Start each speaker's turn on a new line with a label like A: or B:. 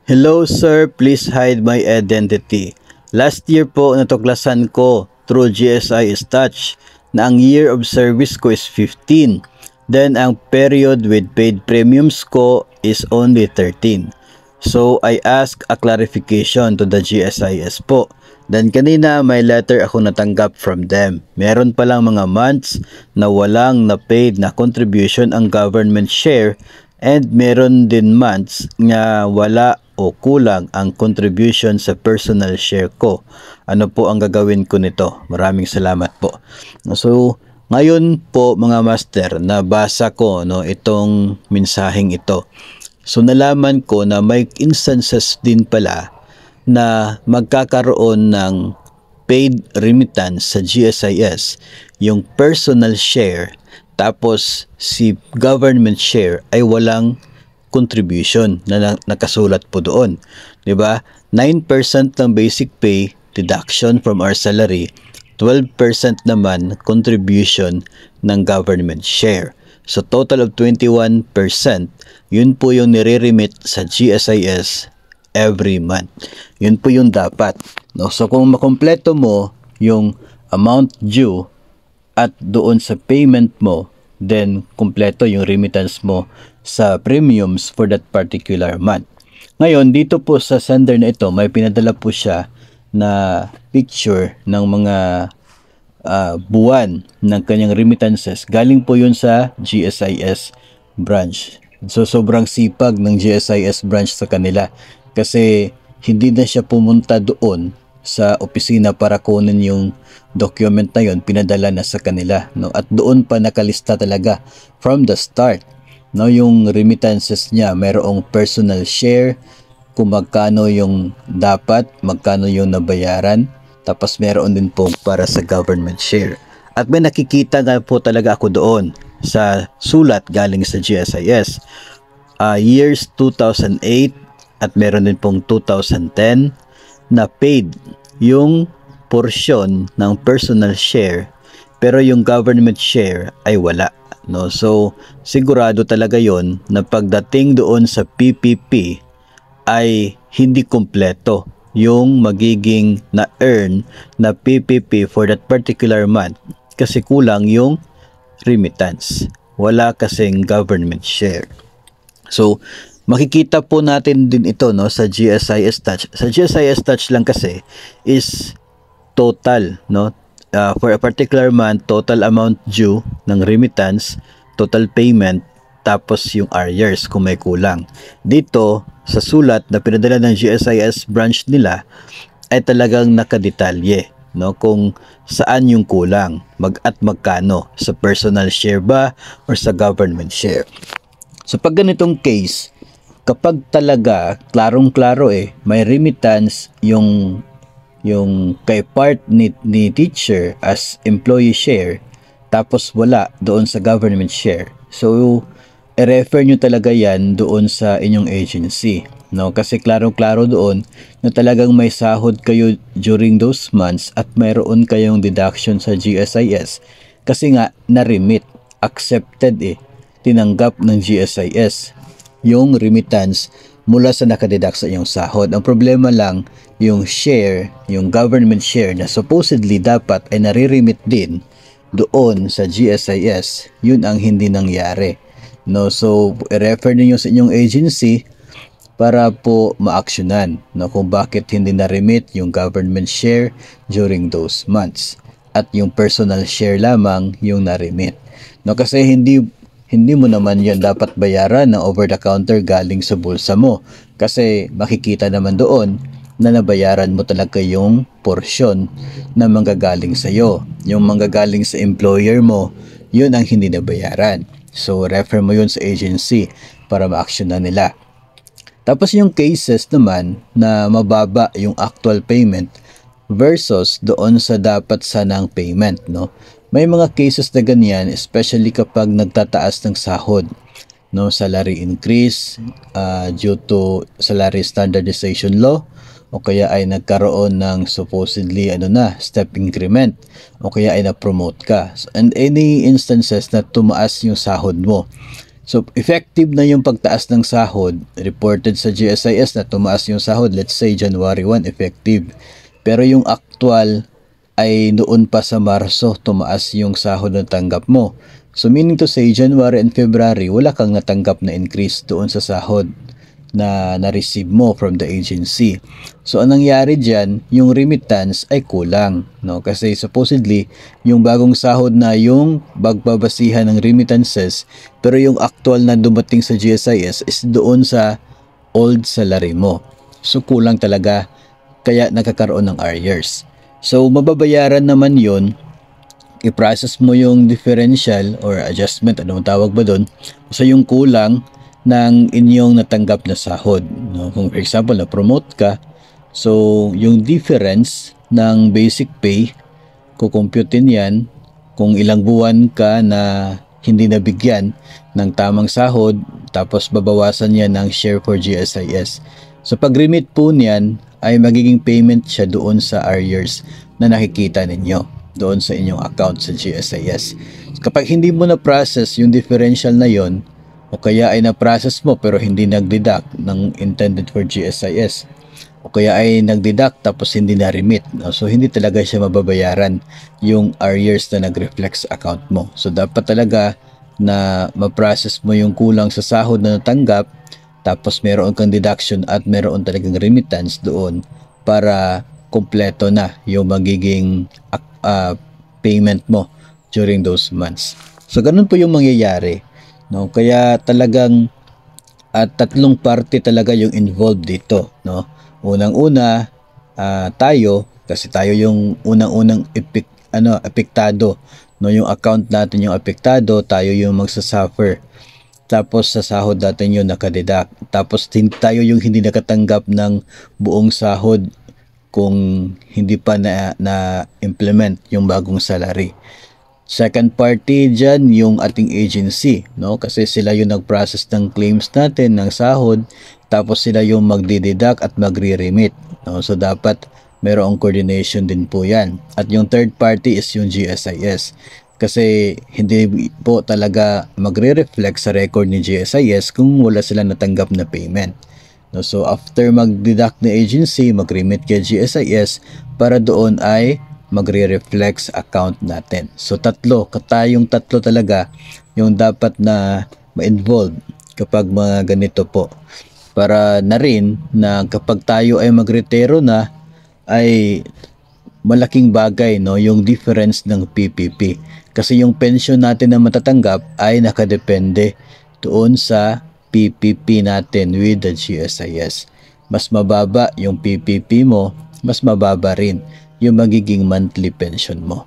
A: Hello sir, please hide my identity. Last year po natuklasan ko through GSIS Touch na ang year of service ko is 15. Then ang period with paid premiums ko is only 13. So I asked a clarification to the GSIS po. Then kanina may letter ako natanggap from them. Meron palang mga months na walang na paid na contribution ang government share and meron din months nga wala o kulang ang contribution sa personal share ko. Ano po ang gagawin ko nito? Maraming salamat po. So, ngayon po mga master, nabasa ko itong mensaheng ito. So, nalaman ko na may instances din pala na magkakaroon ng paid remittance sa GSIS, yung personal share, tapos si government share ay walang contribution na nakasulat po doon. 'Di ba? 9% ng basic pay deduction from our salary, 12% naman contribution ng government share. So total of 21%, yun po yung nire-remit sa GSIS every month. Yun po yung dapat. No? So kung makompleto mo yung amount due at doon sa payment mo, then kumpleto yung remittance mo sa premiums for that particular month. Ngayon, dito po sa sender na ito, may pinadala po siya na picture ng mga buwan ng kanyang remittances. Galing po yun sa GSIS branch. So sobrang sipag ng GSIS branch sa kanila kasi hindi na siya pumunta doon sa opisina para kunin yung document na yun, pinadala na sa kanila, no? At doon pa nakalista talaga from the start, no? Yung remittances niya, mayroong personal share, kung magkano yung dapat, magkano yung nabayaran, tapos meron din po para sa government share. At may nakikita nga po talaga ako doon sa sulat galing sa GSIS, years 2008 at meron din pong 2010 na paid yung porsyon ng personal share pero yung government share ay wala, no? So sigurado talaga yon na pagdating doon sa PPP ay hindi kumpleto yung magiging na-earn na PPP for that particular month kasi kulang yung remittance, wala kasing government share. So makikita po natin din ito, no, sa GSIS Touch. Sa GSIS Touch lang kasi is total, no, for a particular month, total amount due ng remittance, total payment, tapos yung arrears kung may kulang. Dito sa sulat na pinadala ng GSIS branch nila ay talagang nakadetalye, no, kung saan yung kulang, at magkano, sa personal share ba or sa government share. So pag ganitong case, kapag talaga klarong-klaro may remittance yung kay part ni teacher as employee share tapos wala doon sa government share, so i-refer nyo talaga yan doon sa inyong agency, no? Kasi klarong-klaro doon na talagang may sahod kayo during those months at mayroon kayong deduction sa GSIS kasi nga na-remit, accepted tinanggap ng GSIS yung remittance mula sa nakadeduct sa iyong sahod. Ang problema lang, yung share, yung government share na supposedly dapat ay nare-remit din doon sa GSIS, yun ang hindi nangyari, no? So i-refer niyo sa inyong agency para po ma-actionan, no, kung bakit hindi na-remit yung government share during those months at yung personal share lamang yung na-remit, no? Kasi hindi mo naman yan dapat bayaran na over-the-counter galing sa bulsa mo kasi makikita naman doon na nabayaran mo talaga yung porsyon na manggagaling sa iyo. Yung manggagaling sa employer mo, yun ang hindi nabayaran. So, refer mo yun sa agency para ma-action na nila. Tapos yung cases naman na mababa yung actual payment versus doon sa dapat sanang payment, no? May mga cases na ganyan, especially kapag nagtataas ng sahod, no, salary increase due to salary standardization law, o kaya ay nagkaroon ng supposedly step increment, o kaya ay na-promote ka. And any instances na tumaas yung sahod mo. So, effective na yung pagtaas ng sahod, reported sa GSIS na tumaas yung sahod, let's say January 1, effective. Pero yung actual ay noon pa sa Marso, tumaas yung sahod na tanggap mo. So, meaning to say, January and February, wala kang natanggap na increase doon sa sahod na na-receive mo from the agency. So, anong nangyari dyan, yung remittance ay kulang, no? Kasi supposedly, yung bagong sahod na yung bagbabasihan ng remittances, pero yung actual na dumating sa GSIS is doon sa old salary mo. So, kulang talaga, kaya nakakaroon ng arrears. So, mababayaran naman yun, i-process mo yung differential or adjustment, anong tawag ba doon? So, yung kulang ng inyong natanggap na sahod, no? Kung for example na-promote ka, so yung difference ng basic pay kukumputin yan kung ilang buwan ka na hindi nabigyan ng tamang sahod, tapos babawasan yan ng share for GSIS. So pag remit po niyan ay magiging payment siya doon sa arrears na nakikita ninyo doon sa inyong account sa GSIS. Kapag hindi mo na process yung differential na yon, o kaya ay na-process mo pero hindi nag-deduct ng intended for GSIS, o kaya ay nag-deduct tapos hindi na-remit, no? So hindi talaga siya mababayaran yung arrears na nag-reflect sa account mo. So dapat talaga na ma-process mo yung kulang sa sahod na natanggap, tapos meron kang deduction at meron talagang remittance doon para kompleto na yung magiging payment mo during those months. So ganun po yung mangyayari, no? Kaya talagang tatlong party talaga yung involved dito, no? Unang-una, tayo, kasi tayo yung unang-unang apektado, no? Yung account natin yung apektado, tayo yung magsasuffer. Tapos sa sahod natin yung nakadeduct. Tapos tayo yung hindi nakatanggap ng buong sahod kung hindi pa na implement yung bagong salary. Second party dyan, yung ating agency, no? Kasi sila yung nag-process ng claims natin, ng sahod, tapos sila yung magdideduct at magre-remit, no? So, dapat mayroong coordination din po yan. At yung third party is yung GSIS. Kasi hindi po talaga magre-reflect sa record ni GSIS kung wala silang natanggap na payment, no? So, after mag-deduct na agency, mag-remit kay GSIS para doon ay magre-reflect sa account natin. So tayong tatlo talaga yung dapat na ma-involve kapag mga ganito po. Para na rin na kapag tayo ay magretiro na, ay malaking bagay, no, yung difference ng PPP. Kasi yung pension natin na matatanggap ay nakadepende doon sa PPP natin with the GSIS. Mas mababa yung PPP mo, mas mababa rin yung magiging monthly pension mo.